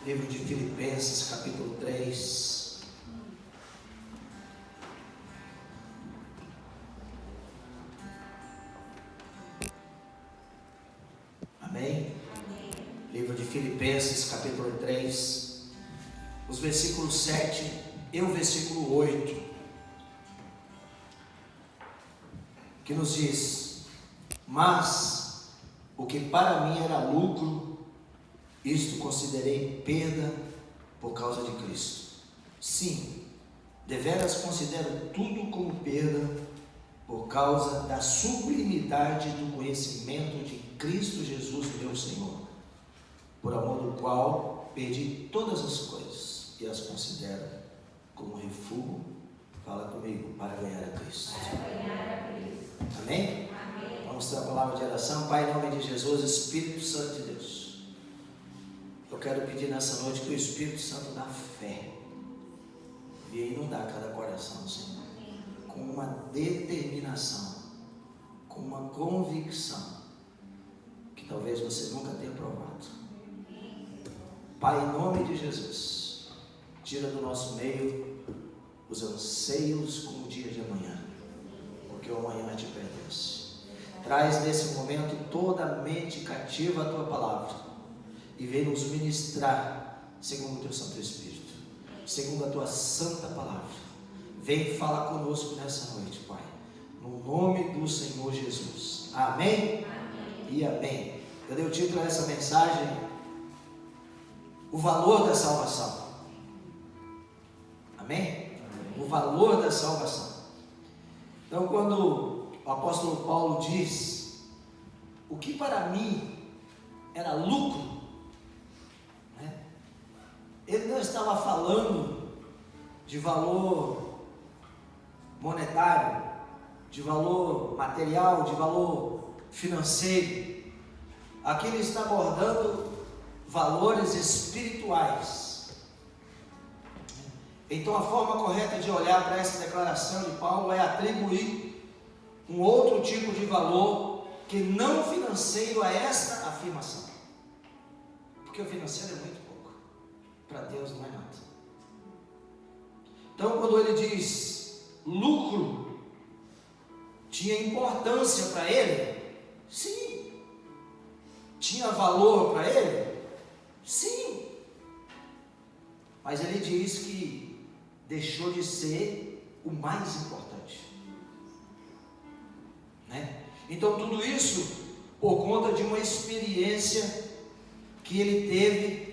Livro de Filipenses, capítulo 3. Amém? Livro de Filipenses, capítulo 3, os versículos 7 e o versículo 8, que nos diz: mas o que para mim era lucro, isto considerei perda por causa de Cristo. Sim, deveras considero tudo como perda por causa da sublimidade do conhecimento de Cristo Jesus, meu Senhor, por amor do qual perdi todas as coisas e as considero como refúgio, fala comigo, para ganhar a Cristo. Amém? Amém? Vamos ter a palavra de oração. Pai, em nome de Jesus, Espírito Santo de Deus, eu quero pedir nessa noite que o Espírito Santo dá fé e inundar cada coração, Senhor, com uma determinação, com uma convicção que talvez você nunca tenha provado. Pai, em nome de Jesus, tira do nosso meio os anseios com o dia de amanhã, porque o amanhã te pertence. Traz nesse momento toda a mente cativa à tua palavra e vem nos ministrar segundo o teu Santo Espírito, segundo a tua santa palavra. Vem falar conosco nessa noite, Pai, no nome do Senhor Jesus. Amém? Amém. E amém. Eu dei o título a essa mensagem: o valor da salvação. Amém? O valor da salvação. Então, quando o apóstolo Paulo diz: o que para mim era lucro, ele não estava falando de valor monetário, de valor material, de valor financeiro. Aqui ele está abordando valores espirituais. Então a forma correta de olhar para essa declaração de Paulo é atribuir um outro tipo de valor que não financeiro a esta afirmação. Porque o financeiro é muito pouco. Para Deus não é nada. Então, quando ele diz lucro, tinha importância para ele? Sim. Tinha valor para ele? Sim. Mas ele diz que deixou de ser o mais importante, né? Então, tudo isso por conta de uma experiência que ele teve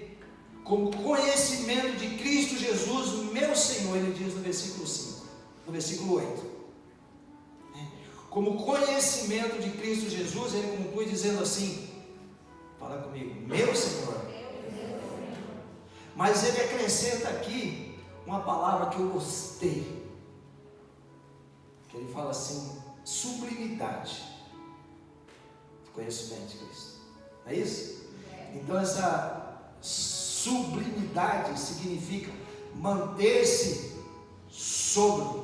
como conhecimento de Cristo Jesus, meu Senhor. Ele diz no versículo 5, no versículo 8, como conhecimento de Cristo Jesus, ele conclui dizendo assim, fala comigo, meu Senhor. Mas ele acrescenta aqui uma palavra que eu gostei, que ele fala assim: sublimidade do conhecimento de Cristo. É isso? Então essa sublimidade significa manter-se sobre,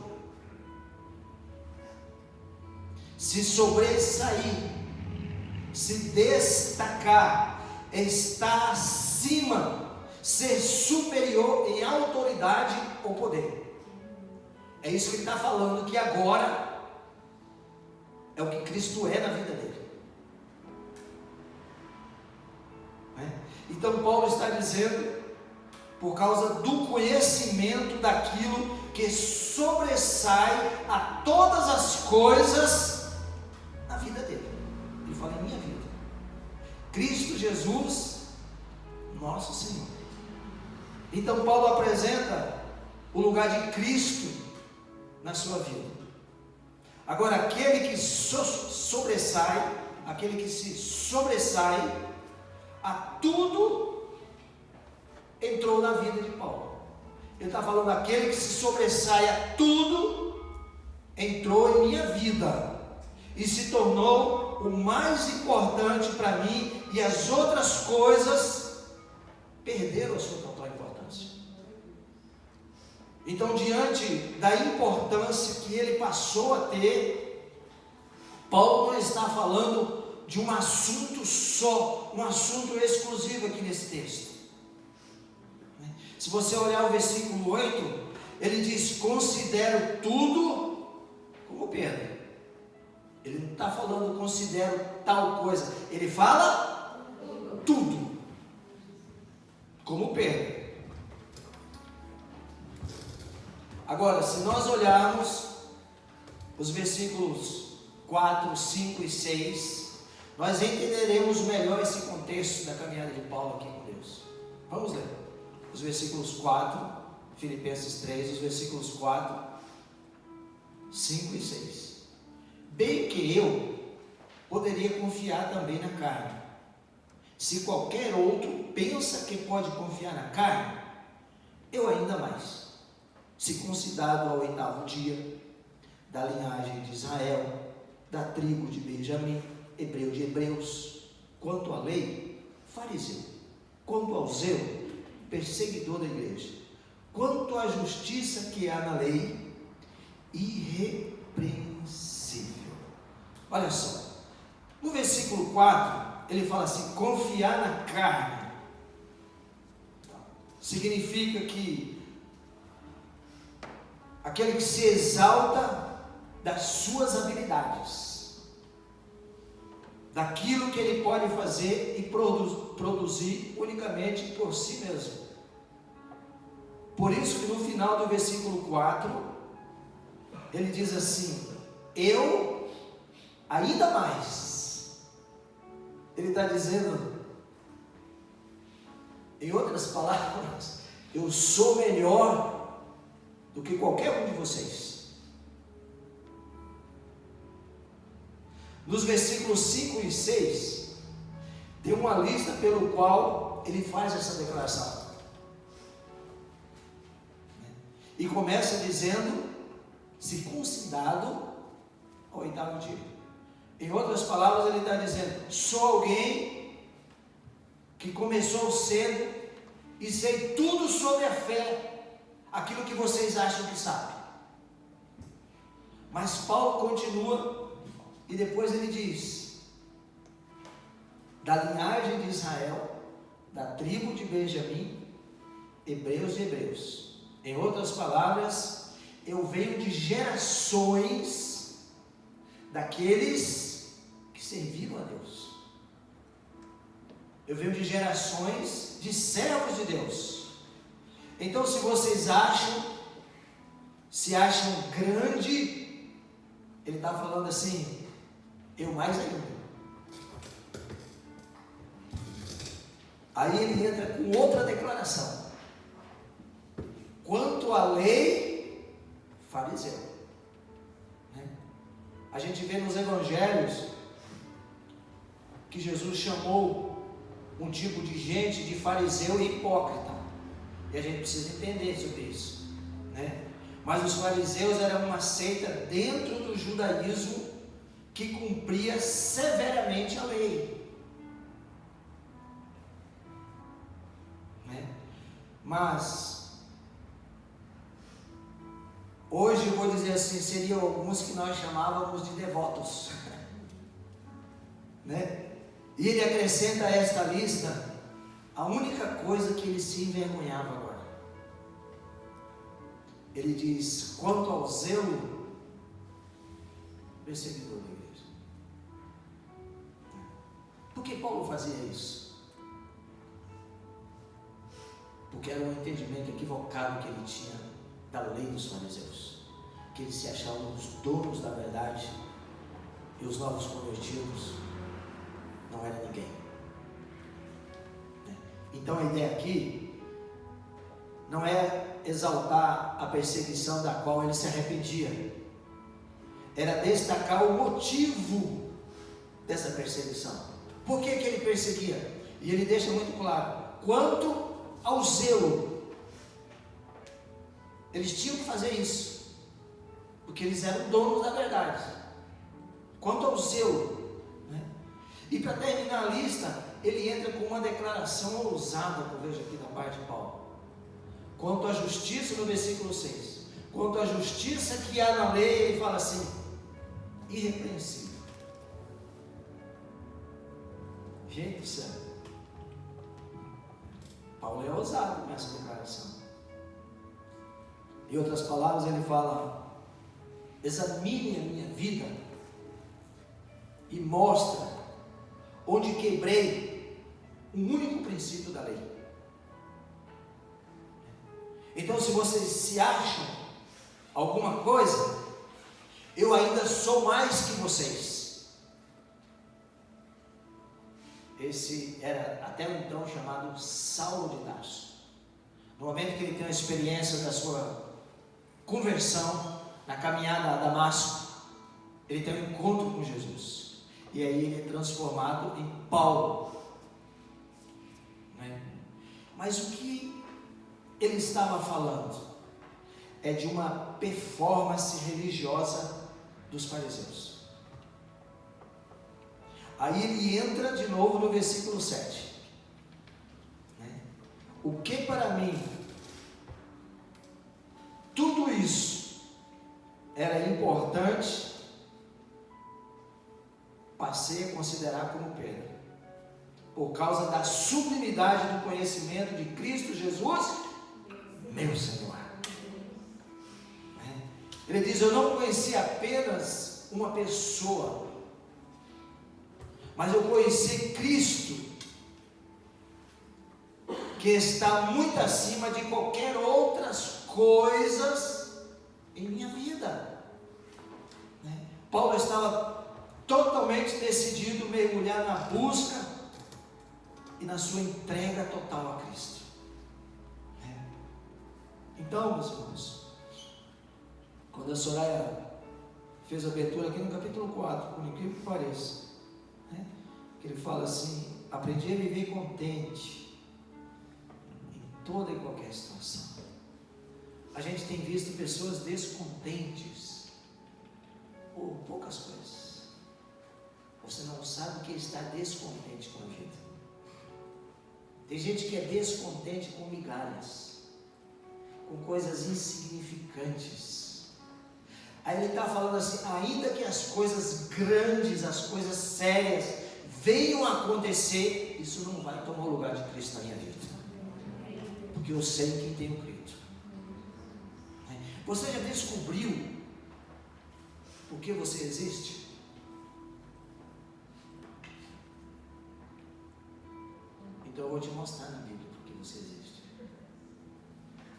se sobressair, se destacar, estar acima, ser superior em autoridade ou poder. É isso que ele está falando, que agora é o que Cristo é na vida dele. Então Paulo está dizendo, por causa do conhecimento daquilo que sobressai a todas as coisas na vida dele. Ele fala em minha vida. Cristo Jesus, nosso Senhor. Então Paulo apresenta o lugar de Cristo na sua vida. Agora, aquele que sobressai, aquele que se sobressai a tudo, entrou na vida de Paulo. Ele está falando, aquele que se sobressai a tudo, entrou em minha vida e se tornou o mais importante para mim, e as outras coisas perderam a sua total importância. Então, diante da importância que ele passou a ter, Paulo não está falando de um assunto só, um assunto exclusivo aqui nesse texto. Se você olhar o versículo 8, ele diz: considero tudo como perda. Ele não está falando considero tal coisa, ele fala tudo como perda. Agora, se nós olharmos os versículos 4, 5 e 6, nós entenderemos melhor esse contexto da caminhada de Paulo aqui com Deus. Vamos ler os versículos 4, Filipenses 3, os versículos 4, 5 e 6. Bem que eu poderia confiar também na carne. Se qualquer outro pensa que pode confiar na carne, eu ainda mais. Circuncidado ao 8º dia, da linhagem de Israel, da tribo de Benjamim, hebreu de hebreus, quanto à lei, fariseu, quanto ao zelo, perseguidor da igreja, quanto à justiça que há na lei, irrepreensível. Olha só, no versículo 4, ele fala assim: confiar na carne. Significa que aquele que se exalta das suas habilidades, daquilo que ele pode fazer e produzir unicamente por si mesmo. Por isso que no final do versículo 4, ele diz assim: eu ainda mais. Ele está dizendo, em outras palavras, eu sou melhor do que qualquer um de vocês. Nos versículos 5 e 6, tem uma lista pelo qual ele faz essa declaração. E começa dizendo: circuncidado ao 8º dia. Em outras palavras, ele está dizendo: sou alguém que começou cedo e sei tudo sobre a fé, aquilo que vocês acham que sabem. Mas Paulo continua e depois ele diz: da linhagem de Israel, da tribo de Benjamim, hebreus de hebreus. Em outras palavras, eu venho de gerações daqueles que serviram a Deus. Eu venho de gerações de servos de Deus. Então, se vocês se acham grande, ele está falando assim: eu mais ainda. Aí ele entra com outra declaração: quanto à lei, fariseu. A gente vê nos evangelhos que Jesus chamou um tipo de gente de fariseu e hipócrita. E a gente precisa entender sobre isso, né? Mas os fariseus eram uma seita dentro do judaísmo que cumpria severamente a lei, né? Mas hoje eu vou dizer assim, seriam alguns que nós chamávamos de devotos, né? E ele acrescenta a esta lista a única coisa que ele se envergonhava agora. Ele diz: quanto ao zelo, perseguidor da igreja. Por que Paulo fazia isso? Porque era um entendimento equivocado que ele tinha da lei dos fariseus, que eles se achavam os donos da verdade e os novos convertidos não era ninguém. Então a ideia aqui não é exaltar a perseguição da qual ele se arrependia, era destacar o motivo dessa perseguição. Por que ele perseguia? E ele deixa muito claro: quanto ao zelo, eles tinham que fazer isso, porque eles eram donos da verdade. Quanto ao zelo, e para terminar a lista, ele entra com uma declaração ousada, que eu vejo aqui da parte de Paulo. Quanto à justiça, no versículo 6. Quanto à justiça que há na lei, ele fala assim: irrepreensível. Gente do céu, Paulo é ousado com essa declaração. Em outras palavras, ele fala: examine a minha vida e mostra onde quebrei um único princípio da lei. Então, se vocês se acham alguma coisa, eu ainda sou mais que vocês. Esse era até então chamado Saulo de Tarso. No momento que ele tem a experiência da sua conversão, na caminhada a Damasco, ele tem um encontro com Jesus. E aí ele é transformado em Paulo. Mas o que ele estava falando é de uma performance religiosa dos fariseus. Aí ele entra de novo no versículo 7. O que para mim tudo isso era importante, passei a considerar como perda, por causa da sublimidade do conhecimento de Cristo Jesus, meu Senhor. Ele diz: eu não conheci apenas uma pessoa, mas eu conheci Cristo, que está muito acima de qualquer outras coisas em minha vida. Paulo estava totalmente decidido a mergulhar na busca e na sua entrega total a Cristo. Então, meus irmãos, quando a Soraya fez a abertura aqui no capítulo 4, por incrível que pareça, que ele fala assim: aprendi a viver contente em toda e qualquer situação. A gente tem visto pessoas descontentes por poucas coisas. Você não sabe o que é estar descontente com a vida. Tem gente que é descontente com migalhas, com coisas insignificantes. Aí ele está falando assim: ainda que as coisas grandes, as coisas sérias venham a acontecer, isso não vai tomar o lugar de Cristo na minha vida, porque eu sei em quem tenho crido. Você já descobriu por que você existe? Então eu vou te mostrar na Bíblia por que você existe.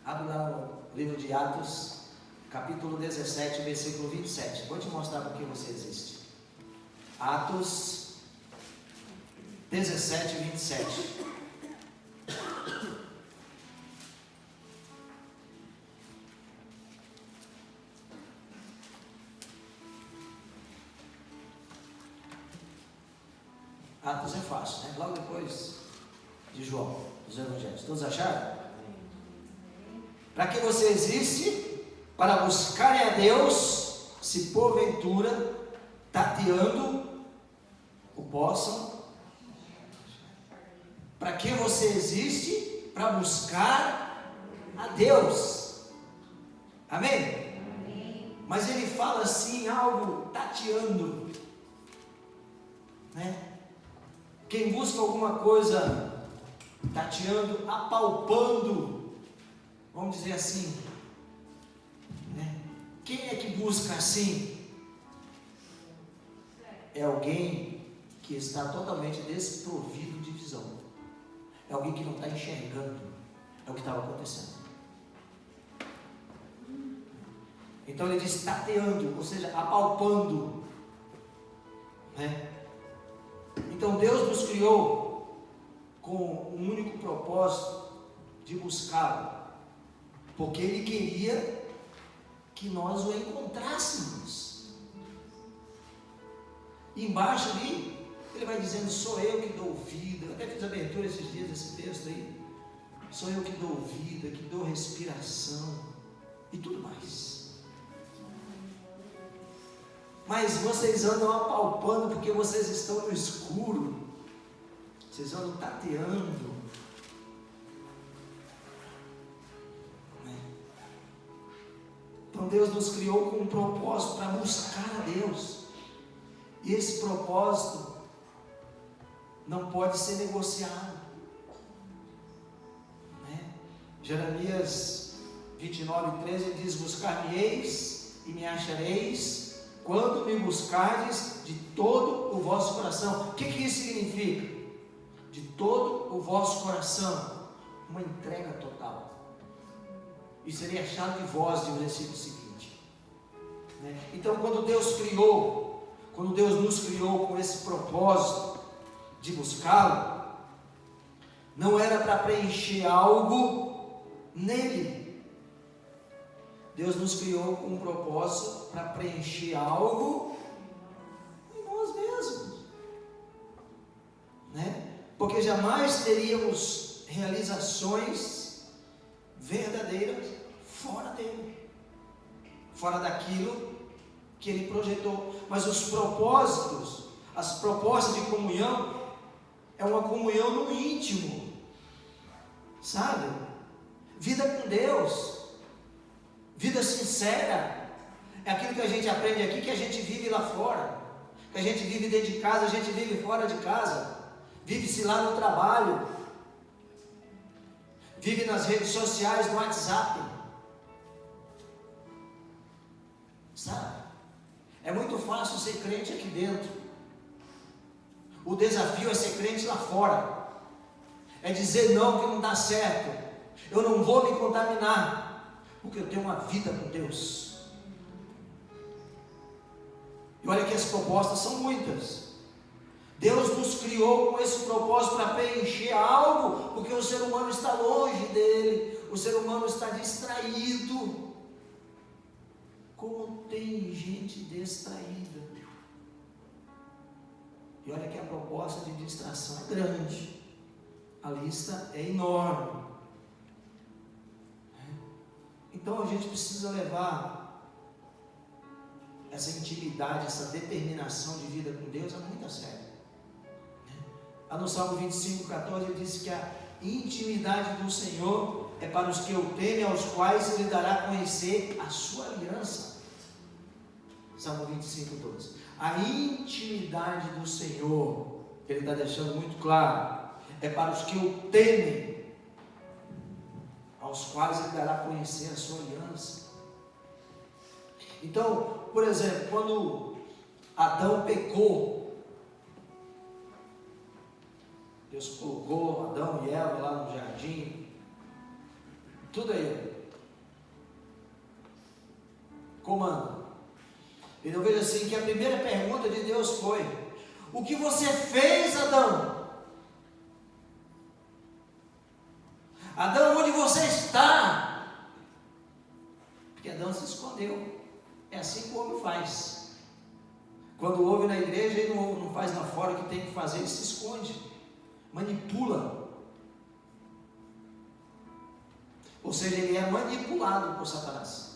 Abre lá no livro de Atos, capítulo 17, versículo 27. Vou te mostrar por que você existe. Atos 17, 27. Atos é fácil, né? Logo depois de João, dos Evangelhos. Todos acharam? Para que você existe? Para buscarem a Deus, se porventura tateando o possam. Para que você existe? Para buscar a Deus. Amém? Amém? Mas ele fala assim, algo tateando, né? Quem busca alguma coisa tateando, apalpando, vamos dizer assim, né? Quem é que busca assim? É alguém que está totalmente desprovido de visão. É alguém que não está enxergando. É o que estava acontecendo. Então ele diz tateando, ou seja, apalpando, né? Então Deus nos criou com um único propósito de buscá-lo, porque Ele queria que nós o encontrássemos. E embaixo ali, Ele vai dizendo: sou eu que dou vida. Eu até fiz abertura esses dias desse texto aí. Sou eu que dou vida, que dou respiração e tudo mais. Mas vocês andam apalpando porque vocês estão no escuro. Vocês andam tateando. Então Deus nos criou com um propósito para buscar a Deus. E esse propósito não pode ser negociado. Jeremias 29:13 diz: buscar-me-eis e me achareis, quando me buscardes de todo o vosso coração. O que isso significa? De todo o vosso coração, uma entrega total. E seria a chave de voz do versículo seguinte, né? Então, quando Deus nos criou com esse propósito de buscá-lo, não era para preencher algo nele. Deus nos criou com um propósito para preencher algo em nós mesmos, né? Porque jamais teríamos realizações verdadeiras fora dele, fora daquilo que ele projetou. Mas os propósitos, as propostas de comunhão, é uma comunhão no íntimo, sabe? Vida com Deus, vida sincera, é aquilo que a gente aprende aqui, que a gente vive lá fora, que a gente vive dentro de casa, a gente vive fora de casa, vive-se lá no trabalho, vive nas redes sociais, no WhatsApp, sabe? É muito fácil ser crente aqui dentro. O desafio é ser crente lá fora, é dizer não, que não dá certo, eu não vou me contaminar, porque eu tenho uma vida com Deus. E olha que as propostas são muitas. Deus nos criou com esse propósito para preencher algo, porque o ser humano está longe dele, o ser humano está distraído. Como tem gente distraída. E olha que a proposta de distração é grande, a lista é enorme. Então a gente precisa levar essa intimidade, essa determinação de vida com Deus a muito a sério. No Salmo 25:14 ele diz que a intimidade do Senhor é para os que o temem, aos quais ele dará a conhecer a sua aliança. Salmo 25:12. A intimidade do Senhor, ele está deixando muito claro, é para os que o temem, aos quais ele dará a conhecer a sua aliança. Então, por exemplo, quando Adão pecou, Deus colocou Adão e Eva lá no jardim, tudo aí, comando. Então veja assim, que a primeira pergunta de Deus foi: o que você fez, Adão? Adão, onde você está? Porque Adão se escondeu. É assim que o homem faz. Quando ouve na igreja, ele não faz lá fora o que tem que fazer, ele se esconde, manipula. Ou seja, ele é manipulado por Satanás.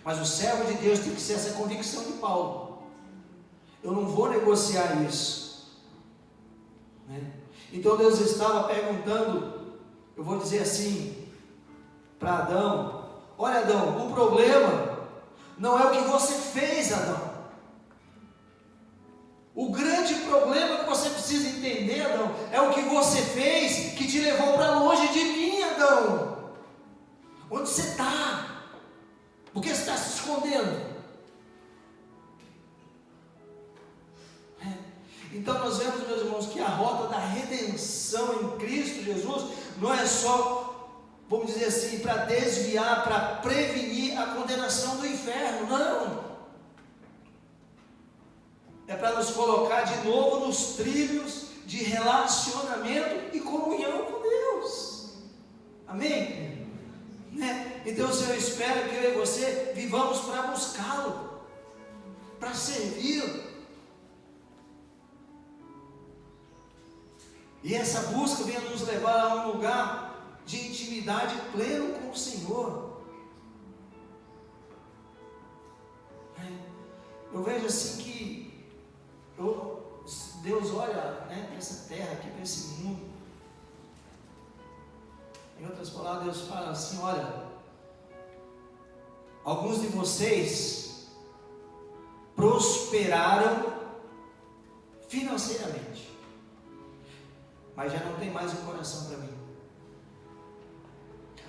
Mas o servo de Deus tem que ser essa convicção de Paulo: eu não vou negociar isso, né? Então Deus estava perguntando, eu vou dizer assim, para Adão: olha, Adão, o problema não é o que você fez, Adão. O grande problema que você precisa entender, Adão, é o que você fez que te levou para longe de mim, Adão. Onde você está? Por que você está se escondendo? Então nós vemos, meus irmãos, que a rota da redenção em Cristo Jesus não é só, vamos dizer assim, para desviar, para prevenir a condenação do inferno, não. É para nos colocar de novo nos trilhos de relacionamento e comunhão com Deus. Amém? Né? Então o Senhor espera que eu e você vivamos para buscá-lo, para servi-lo. E essa busca venha nos levar a um lugar de intimidade pleno com o Senhor. Eu vejo assim que Deus olha, né, para essa terra aqui, para esse mundo. Em outras palavras, Deus fala assim: olha, alguns de vocês prosperaram financeiramente, mas já não tem mais um coração para mim.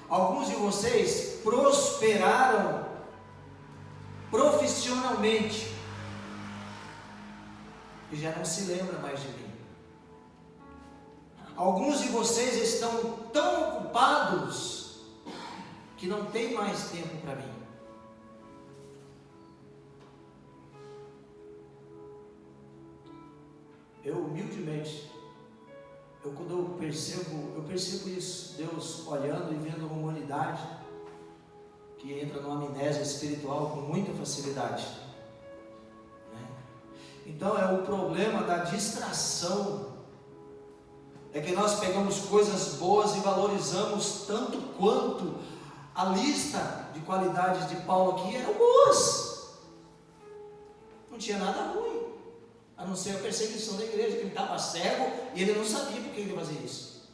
Alguns de vocês prosperaram profissionalmente e já não se lembra mais de mim. Alguns de vocês estão tão ocupados que não tem mais tempo para mim. Eu humildemente, quando eu percebo isso, Deus olhando e vendo uma humanidade que entra numa amnésia espiritual com muita facilidade, né? Então é o problema da distração, é que nós pegamos coisas boas e valorizamos tanto quanto a lista de qualidades de Paulo aqui eram boas, não tinha nada ruim, a não ser a perseguição da igreja, que ele estava cego e ele não sabia por que ele fazia isso.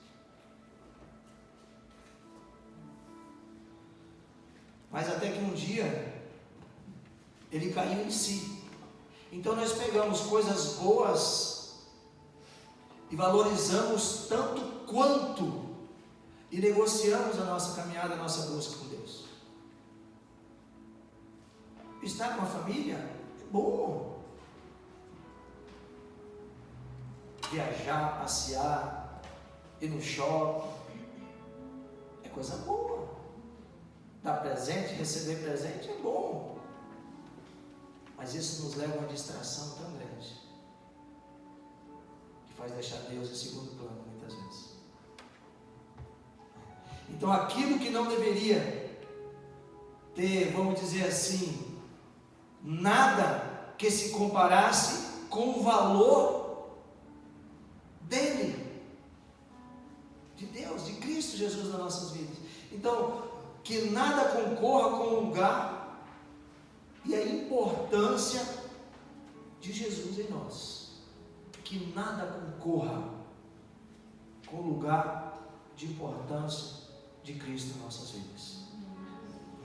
Mas até que um dia ele caiu em si. Então nós pegamos coisas boas e valorizamos tanto quanto e negociamos a nossa caminhada, a nossa busca com Deus. Estar com a família é bom. Viajar, passear, ir no shopping, é coisa boa. Dar presente, receber presente é bom. Mas isso nos leva a uma distração tão grande, que faz deixar Deus em segundo plano muitas vezes. Então aquilo que não deveria ter, vamos dizer assim, nada que se comparasse com o valor dele, de Deus, de Cristo Jesus nas nossas vidas. Então, que nada concorra com o lugar e a importância de Jesus em nós. Que nada concorra com o lugar de importância de Cristo em nossas vidas,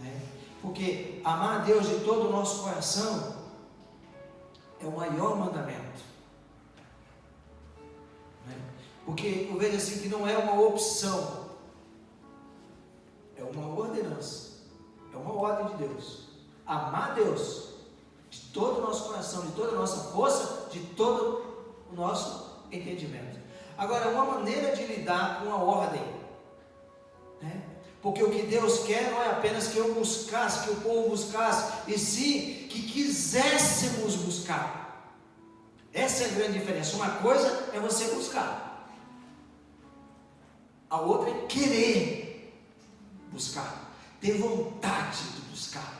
né? Porque amar a Deus de todo o nosso coração é o maior mandamento. Porque eu vejo assim que não é uma opção, é uma ordenança, é uma ordem de Deus. Amar a Deus de todo o nosso coração, de toda a nossa força, de todo o nosso entendimento. Agora, uma maneira de lidar com a ordem, né? Porque o que Deus quer não é apenas que eu buscasse, que o povo buscasse, e sim que quiséssemos buscar. Essa é a grande diferença. Uma coisa é você buscar, a outra é querer buscar, ter vontade de buscar,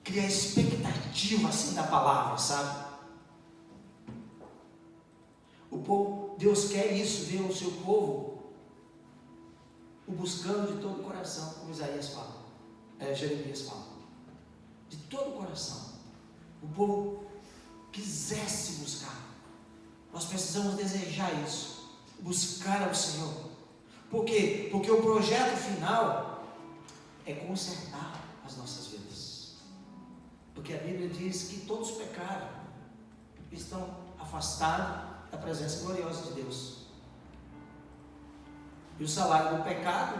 criar expectativa assim da palavra, sabe? O povo, Deus quer isso, ver o seu povo o buscando de todo o coração, como Jeremias fala, de todo o coração. O povo quisesse buscar. Nós precisamos desejar isso, buscar ao Senhor. Por quê? Porque o projeto final é consertar as nossas vidas. Porque a Bíblia diz que todos pecaram, estão afastados da presença gloriosa de Deus. E o salário do pecado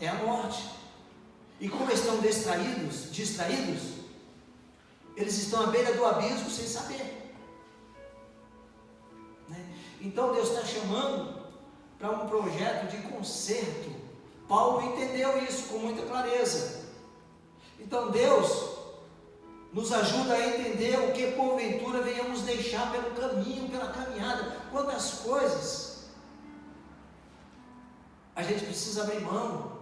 é a morte. E como estão distraídos, eles estão à beira do abismo sem saber, né? Então Deus está chamando para um projeto de conserto. Paulo entendeu isso com muita clareza. Então Deus nos ajuda a entender o que porventura venhamos deixar pelo caminho, pela caminhada. Quantas coisas a gente precisa abrir mão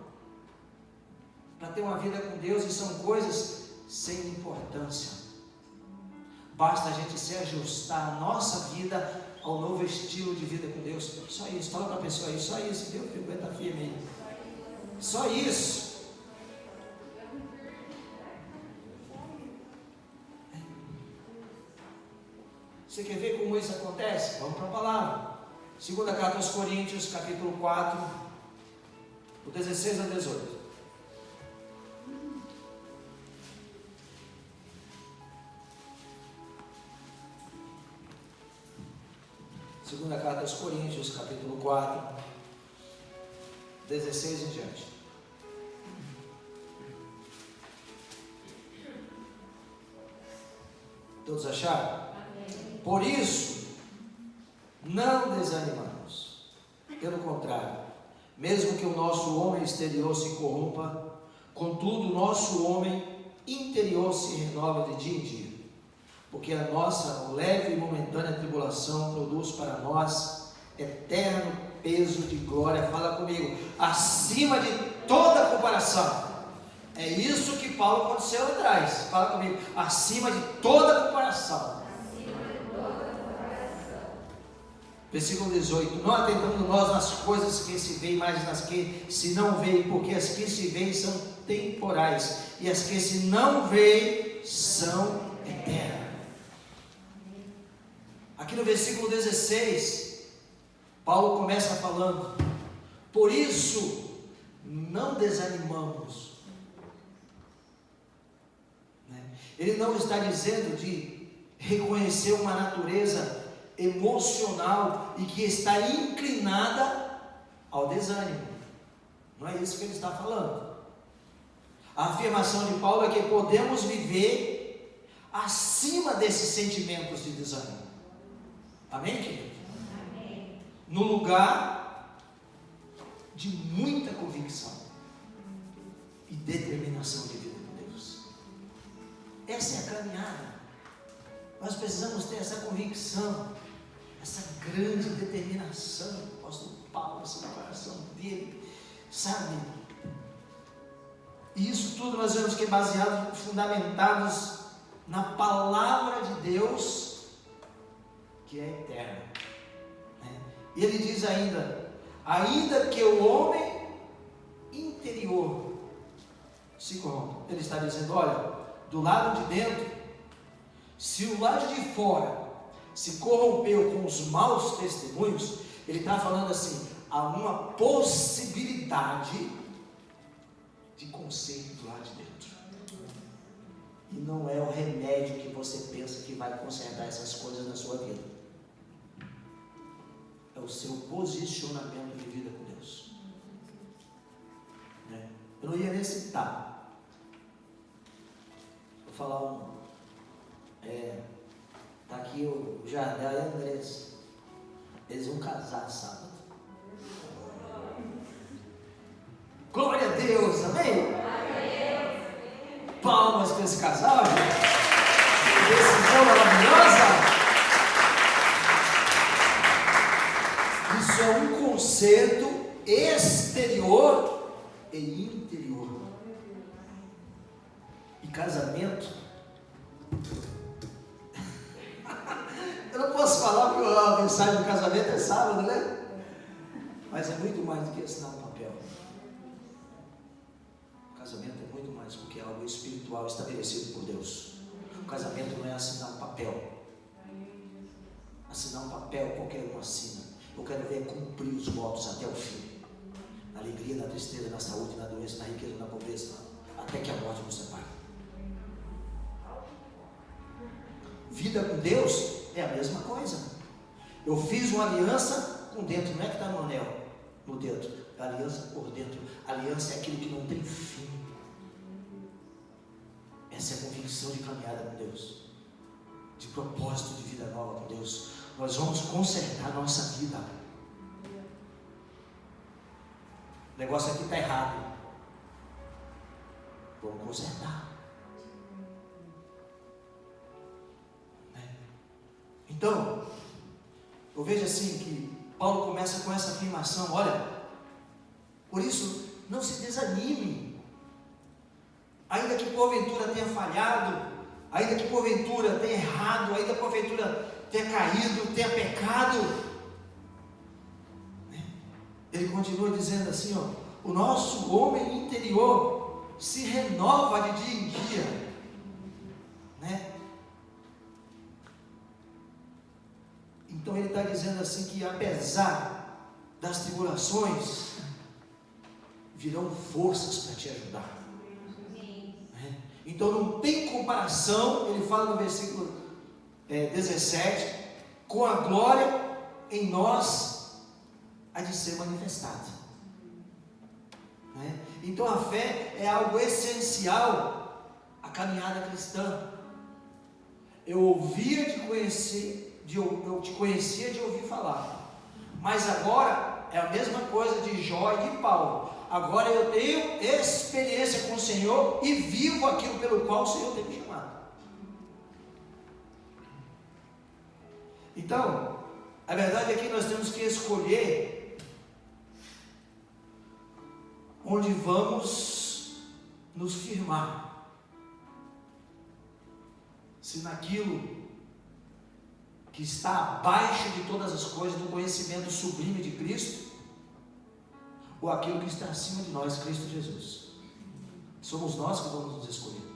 para ter uma vida com Deus, e são coisas sem importância. Basta a gente se ajustar a nossa vida ao novo estilo de vida com Deus. Só isso. Fala para a pessoa aí, só isso, Deus, aguenta firme aí. Só isso. Você quer ver como isso acontece? Vamos para a palavra. Segunda carta aos Coríntios, capítulo 4, do 16 a 18. Segunda carta aos Coríntios, capítulo 4, 16 em diante. Todos acharam? Por isso, não desanimamos. Pelo contrário, mesmo que o nosso homem exterior se corrompa, contudo o nosso homem interior se renova de dia em dia. Porque a nossa leve e momentânea tribulação produz para nós eterno peso de glória. Fala comigo, acima de toda comparação. É isso que Paulo aconteceu atrás. Fala comigo, acima de toda comparação. Versículo 18: não atentando nós nas coisas que se veem, mas nas que se não veem, porque as que se veem são temporais, e as que se não veem são eternas. Aqui no versículo 16, Paulo começa falando: por isso não desanimamos. Ele não está dizendo de reconhecer uma natureza emocional e que está inclinada ao desânimo. Não é isso que ele está falando. A afirmação de Paulo é que podemos viver acima desses sentimentos de desânimo. Amém, querido? Amém. No lugar de muita convicção e determinação de vida com Deus. Essa é a caminhada. Nós precisamos ter essa convicção, essa grande determinação. O apóstolo Paulo, essa coração dele, sabe? E isso tudo nós vemos que é baseado, fundamentados na palavra de Deus, que é eterna. E ele diz ainda que o homem interior se corrompa. Ele está dizendo, olha, do lado de dentro, se o lado de fora se corrompeu com os maus testemunhos, ele está falando assim, há uma possibilidade de conserto do lado de dentro. E não é o remédio que você pensa que vai consertar essas coisas na sua vida. É o seu posicionamento de vida com Deus. Eu não ia nem citar. Vou falar um. Está aqui o Jardel e a Andressa. Eles vão casar sábado. Glória a Deus, amém? Palmas para esse casal, gente. Decisão maravilhosa. Isso é um concerto exterior e interior. E casamento, eu não posso falar porque a mensagem do casamento é sábado, né? Mas é muito mais do que assinar um papel. O casamento é muito mais do que algo espiritual estabelecido por Deus. O casamento não é assinar um papel. Assinar um papel qualquer um assina. Eu quero ver cumprir os votos até o fim. Na alegria, na tristeza, na saúde, na doença, na riqueza, na pobreza, até que a morte nos separe. Vida com Deus é a mesma coisa. Eu fiz uma aliança com dentro, não é que está no anel, no dedo, é a aliança por dentro. A aliança é aquilo que não tem fim. Essa é a convicção de caminhada com Deus, de propósito de vida nova com Deus. Nós vamos consertar a nossa vida. O negócio aqui está errado. Vamos consertar. Então, eu vejo assim que Paulo começa com essa afirmação, olha, por isso não se desanime, ainda que porventura tenha falhado, ainda que porventura tenha errado, ainda que porventura tenha caído, tenha pecado. Ele continua dizendo assim, ó, o nosso homem interior se renova de dia em dia, Então ele está dizendo assim que apesar das tribulações, virão forças para te ajudar. Então não tem comparação, ele fala no versículo 17, com a glória em nós há de ser manifestada. Então a fé é algo essencial à caminhada cristã. eu ouvia de conhecer, eu te conhecia de ouvir falar, mas agora é a mesma coisa de Jó e de Paulo. Agora eu tenho experiência com o Senhor e vivo aquilo pelo qual o Senhor tem me chamado. Então, a verdade é que nós temos que escolher onde vamos nos firmar. Se naquilo que está abaixo de todas as coisas, do conhecimento sublime de Cristo, ou aquilo que está acima de nós, Cristo Jesus. Somos nós que vamos nos escolher,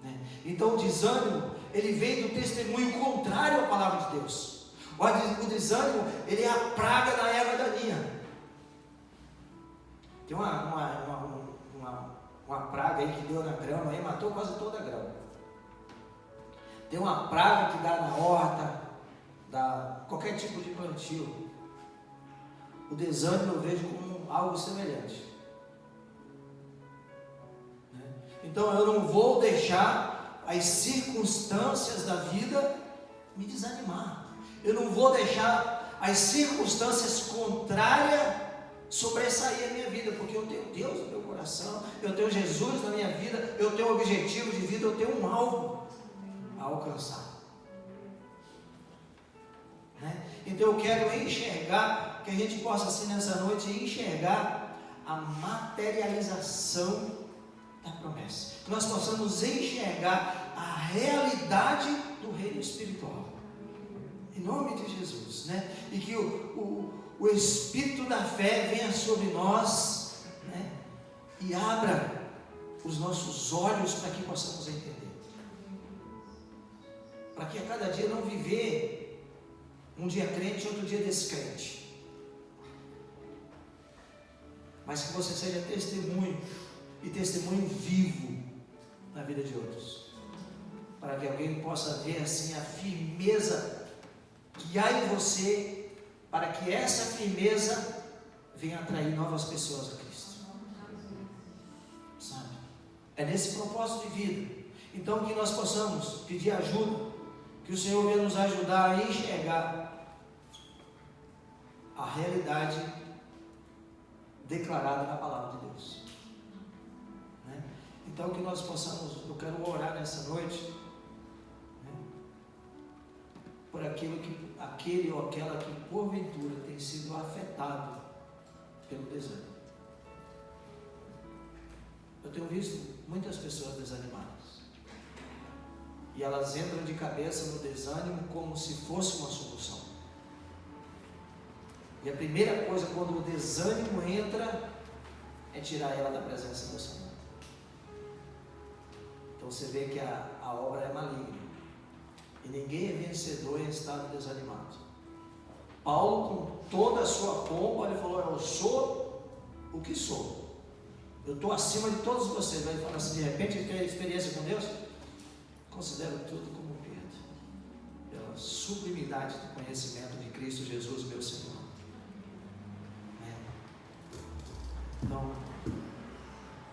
né? Então o desânimo, ele vem do testemunho contrário à palavra de Deus. O desânimo, ele é a praga da erva daninha. Tem uma praga aí que deu na grama, aí matou quase toda a grama. Tem uma praga que dá na horta, dá qualquer tipo de plantio. O desânimo eu vejo como algo semelhante, né? Então eu não vou deixar as circunstâncias da vida me desanimar. Eu não vou deixar as circunstâncias contrárias sobressair a minha vida, porque eu tenho Deus no meu coração, eu tenho Jesus na minha vida, eu tenho um objetivo de vida, eu tenho um alvo a alcançar, né? Então eu quero enxergar, que a gente possa assim nessa noite enxergar a materialização da promessa, que nós possamos enxergar a realidade do reino espiritual, em nome de Jesus, né? E que o Espírito da fé venha sobre nós, né? E abra os nossos olhos para que possamos entender, para que a cada dia não viver um dia crente e outro dia descrente, mas que você seja testemunho, e testemunho vivo na vida de outros, para que alguém possa ver assim a firmeza que há em você, para que essa firmeza venha atrair novas pessoas a Cristo, sabe? É nesse propósito de vida. Então que nós possamos pedir ajuda, que o Senhor venha nos ajudar a enxergar a realidade declarada na palavra de Deus, né? Então que nós possamos, eu quero orar nessa noite, né, por aquele ou aquela que porventura tem sido afetado pelo desânimo. Eu tenho visto muitas pessoas desanimadas, e elas entram de cabeça no desânimo como se fosse uma solução. E a primeira coisa quando o desânimo entra é tirar ela da presença do Senhor. Então você vê que a obra é maligna, e ninguém é vencedor em estado desanimado. Paulo, com toda a sua pompa, ele falou: eu sou o que sou, eu estou acima de todos vocês. Aí ele fala assim, de repente ele tem experiência com Deus, considero tudo como perda, pela sublimidade do conhecimento de Cristo Jesus, meu Senhor. Então,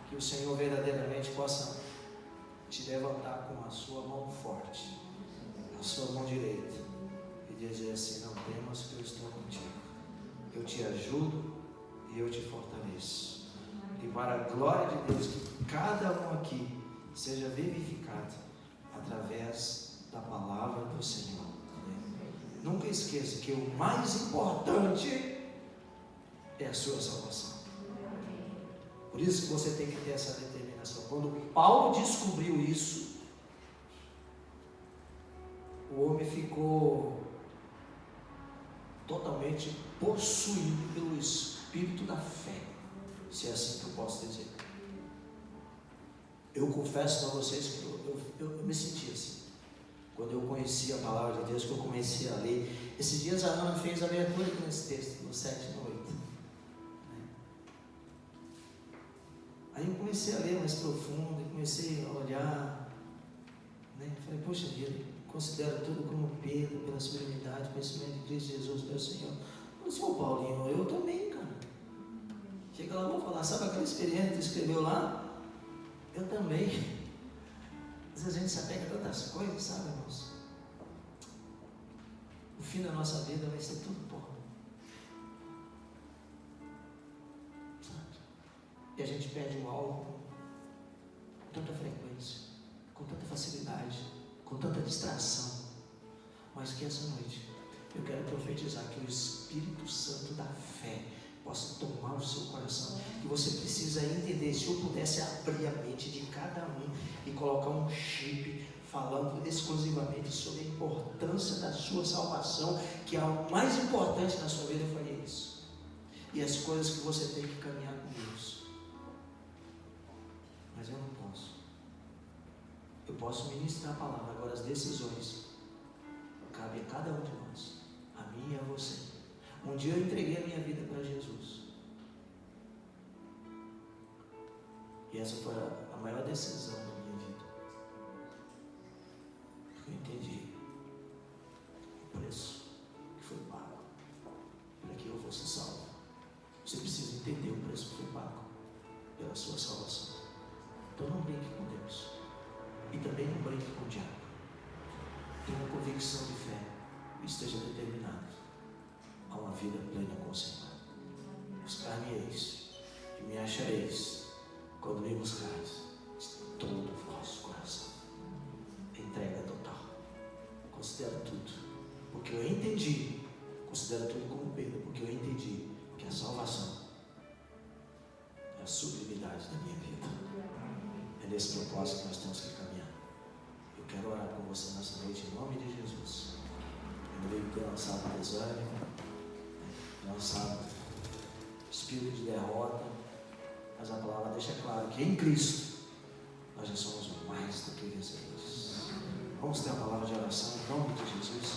que o Senhor verdadeiramente possa te levantar com a sua mão forte, a sua mão direita, e dizer assim: não temas, que eu estou contigo, eu te ajudo e eu te fortaleço. E para a glória de Deus, que cada um aqui seja vivificado através da palavra do Senhor. Nunca esqueça que o mais importante é a sua salvação. Por isso que você tem que ter essa determinação. Quando Paulo descobriu isso, o homem ficou totalmente possuído pelo Espírito da fé, se é assim que eu posso dizer. Eu confesso para vocês que eu me senti assim, quando eu conheci a palavra de Deus, que eu comecei a ler. Esses dias a Ana fez a leitura nesse texto, no 7 e no 8. Aí eu comecei a ler mais profundo, e comecei a olhar, né? Falei: poxa vida, considero tudo como perda pela sublimidade, conhecimento de Cristo Jesus, meu Senhor. Eu disse: ô Paulinho, eu também, cara. Chega lá, vou falar, sabe aquela experiência que tu escreveu lá? Eu também. Às vezes a gente se apega a tantas coisas, sabe, irmãos? O fim da nossa vida vai ser tudo bom. Sabe? E a gente perde o alvo com tanta frequência, com tanta facilidade, com tanta distração. Mas que essa noite eu quero profetizar que o Espírito Santo da fé possa tomar o seu coração, que você precisa entender. Se eu pudesse abrir a mente de cada um e colocar um chip falando exclusivamente sobre a importância da sua salvação, que é o mais importante na sua vida, eu faria isso. E as coisas que você tem que caminhar com Deus. Mas eu não posso. Eu posso ministrar a palavra, agora as decisões cabem a cada um de nós, a mim e a você. Um dia eu entreguei a minha vida para Jesus. E essa foi a maior decisão da minha vida. Porque eu entendi o preço que foi pago para que eu fosse salvo. Você precisa entender o preço que foi pago pela sua salvação. Então não brinque com Deus. E também não brinque com o diabo. Tenha uma convicção de fé e esteja determinado a uma vida plena com o Senhor. Buscar-me-eis e me achareis quando me buscareis de todo o vosso coração. Entrega total. Considera tudo, porque eu entendi. Considera tudo como perda, porque eu entendi que a salvação é a sublimidade da minha vida. É nesse propósito que nós temos que caminhar. Eu quero orar com você nessa noite em nome de Jesus. Eu veio ter lançado desânimo, lançado espírito de derrota, mas a palavra deixa claro que em Cristo nós já somos mais do que vencedores. Vamos ter a palavra de oração em nome de Jesus.